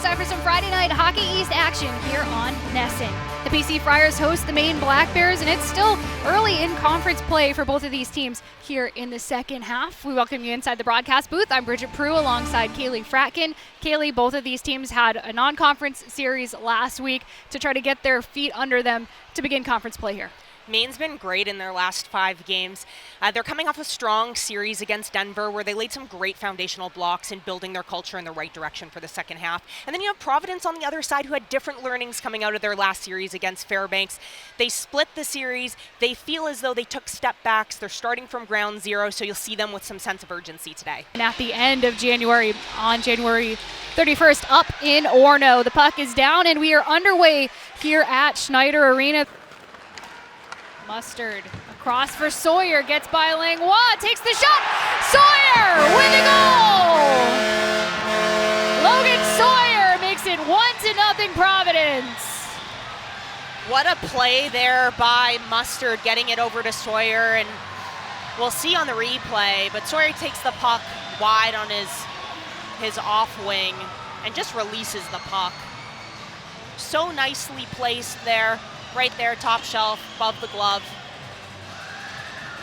time for some Friday night Hockey East action here on NESN. The BC Friars host the Maine Black Bears, and it's still early in conference play for both of these teams here in the second half. We welcome you inside the broadcast booth. I'm Bridget Prue alongside Kaylee Fratkin. Kaylee, both of these teams had a non-conference series last week to try to get their feet under them to begin conference play here. Maine's been great in their last 5 games. They're coming off a strong series against Denver where they laid some great foundational blocks in building their culture in the right direction for the second half. And then you have Providence on the other side who had different learnings coming out of their last series against Fairbanks. They split the series. They feel as though they took step backs. They're starting from ground zero, so you'll see them with some sense of urgency today. And at the end of January, on January 31st, up in Orono, the puck is down and we are underway here at Schneider Arena. Mustard across for Sawyer, gets by Langlois, takes the shot, Sawyer with a goal! Logan Sawyer makes it 1-0 Providence. What a play there by Mustard, getting it over to Sawyer, and we'll see on the replay, but Sawyer takes the puck wide on his off wing and just releases the puck. So nicely placed there. Right there, top shelf, above the glove.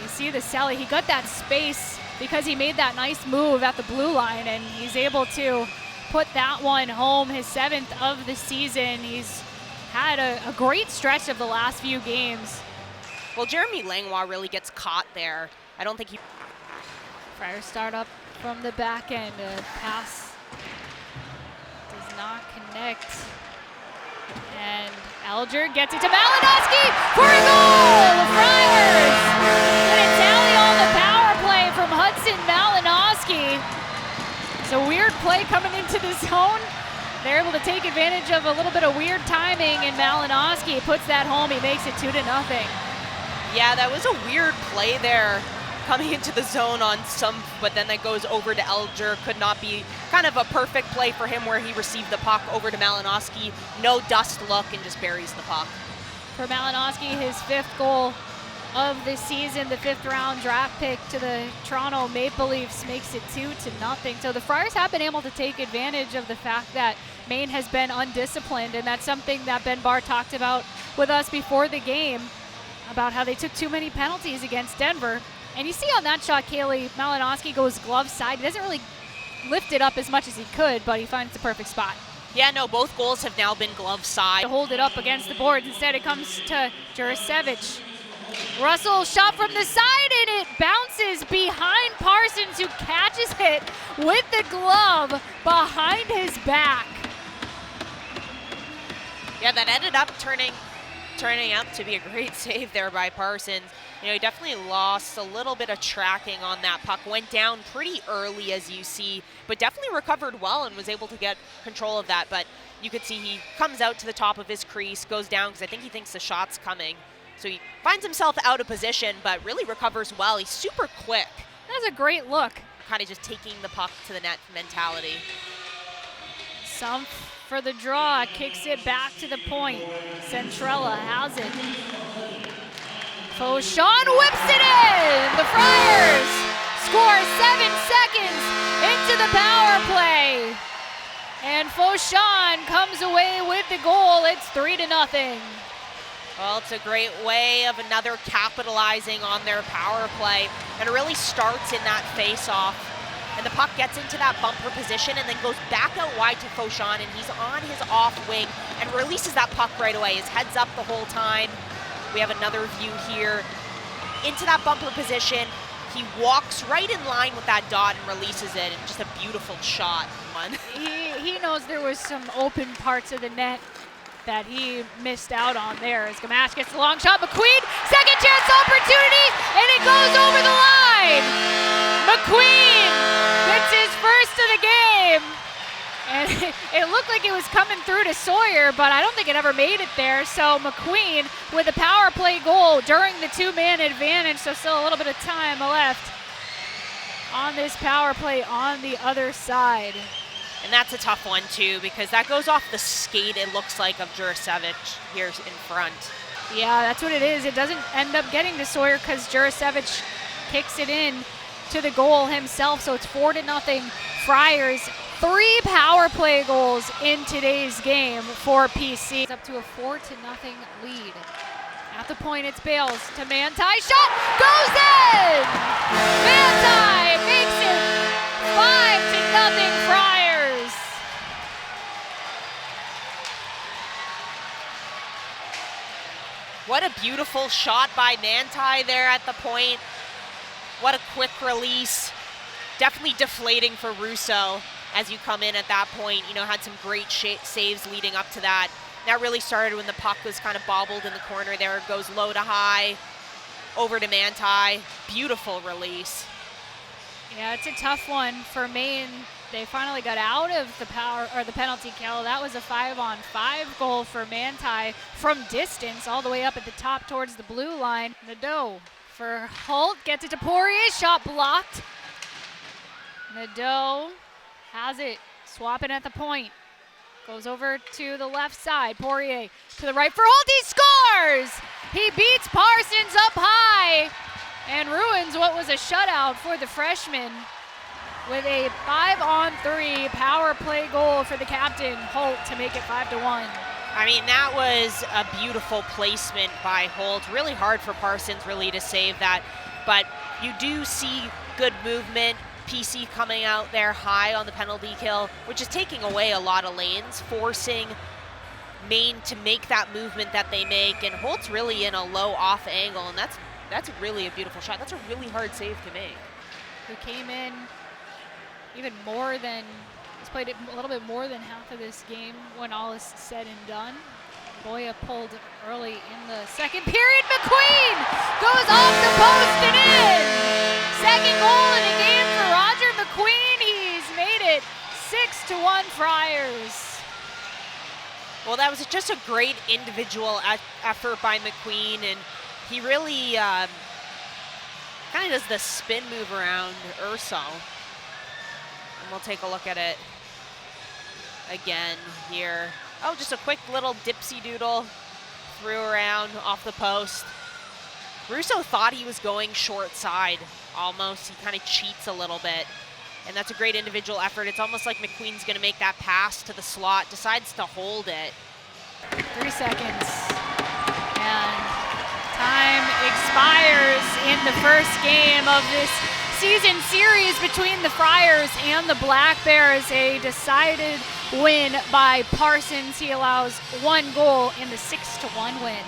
You see the Sally, he got that space because he made that nice move at the blue line, and he's able to put that one home, his 7th of the season. He's had a great stretch of the last few games. Well, Jeremy Langlois really gets caught there. I don't think he... Friars start up from the back end. A pass does not connect. And Alger gets it to Malinowski for a goal! The Friars get a tally on the power play from Hudson Malinowski. It's a weird play coming into the zone. They're able to take advantage of a little bit of weird timing, and Malinowski puts that home. He makes it 2-0. Yeah, that was a weird play there, coming into the zone on Sumpf, but then that goes over to Alger. Could not be kind of a perfect play for him where he received the puck over to Malinowski. No dust look and just buries the puck. For Malinowski, his 5th goal of the season, the 5th round draft pick to the Toronto Maple Leafs makes it 2-0. So the Friars have been able to take advantage of the fact that Maine has been undisciplined, and that's something that Ben Barr talked about with us before the game, about how they took too many penalties against Denver. And you see on that shot, Kaylee, Malinowski goes glove side. He doesn't really lift it up as much as he could, but he finds the perfect spot. Yeah, no, both goals have now been glove side. To hold it up against the boards. Instead, it comes to Jurasevich. Russell shot from the side, and it bounces behind Parsons, who catches it with the glove behind his back. Yeah, that ended up turning out to be a great save there by Parsons. You know, he definitely lost a little bit of tracking on that puck. Went down pretty early, as you see, but definitely recovered well and was able to get control of that. But you could see he comes out to the top of his crease, goes down because I think he thinks the shot's coming. So he finds himself out of position, but really recovers well. He's super quick. That's a great look. Kind of just taking the puck to the net mentality. Sumpf for the draw, kicks it back to the point. Centrella has it. Fauchon whips it in! The Friars score 7 seconds into the power play. And Fauchon comes away with the goal. It's 3-0. Well, it's a great way of another capitalizing on their power play. And it really starts in that face-off. And the puck gets into that bumper position and then goes back out wide to Fauchon, and he's on his off wing and releases that puck right away. His head's up the whole time. We have another view here. Into that bumper position. He walks right in line with that dot and releases it, and just a beautiful shot. He knows there was some open parts of the net that he missed out on there. As Gamache gets the long shot, McQueen, second chance opportunity, and it goes over the line. McQueen gets his first of the game. And it looked like it was coming through to Sawyer, but I don't think it ever made it there. So McQueen with a power play goal during the 2-man advantage, so still a little bit of time left on this power play on the other side. And that's a tough one too, because that goes off the skate, it looks like, of Jurasevich here in front. Yeah, that's what it is. It doesn't end up getting to Sawyer because Jurasevich kicks it in to the goal himself, so it's 4-0 Friars. 3 power play goals in today's game for PC. It's up to a 4-0 lead. At the point, it's Bales to Manti. Shot goes in! Manti makes it 5-0 Friars. What a beautiful shot by Manti there at the point. What a quick release. Definitely deflating for Russo as you come in at that point. You know, had some great saves leading up to that. That really started when the puck was kind of bobbled in the corner there. It goes low to high, over to Manti. Beautiful release. Yeah, it's a tough one for Maine. They finally got out of the penalty kill. That was a 5-on-5 goal for Manti from distance, all the way up at the top towards the blue line. Nadeau for Holt, gets it to Poirier, shot blocked. Nadeau has it, swapping at the point. Goes over to the left side, Poirier to the right for Holt, he scores! He beats Parsons up high and ruins what was a shutout for the freshman with a 5-on-3 power play goal for the captain, Holt, to make it 5-1. I mean, that was a beautiful placement by Holt. Really hard for Parsons really to save that, but you do see good movement. PC coming out there high on the penalty kill, which is taking away a lot of lanes, forcing Maine to make that movement that they make, and Holt's really in a low off angle, and that's really a beautiful shot. That's a really hard save to make. Who came in even more than, he's played it a little bit more than half of this game when all is said and done. Boya pulled early in the second period. McQueen goes off the post and in. Second goal in the game for Roger McQueen. He's made it 6-1 Friars. Well, that was just a great individual effort by McQueen, and he really kind of does the spin move around Urso. And we'll take a look at it again here. Oh, just a quick little dipsy doodle, threw around off the post. Russo thought he was going short side almost. He kind of cheats a little bit, and that's a great individual effort. It's almost like McQueen's gonna make that pass to the slot, decides to hold it. 3 seconds, and time expires in the first game of this season series between the Friars and the Black Bears. A decided win by Parsons. He allows 1 goal in the 6-1 win.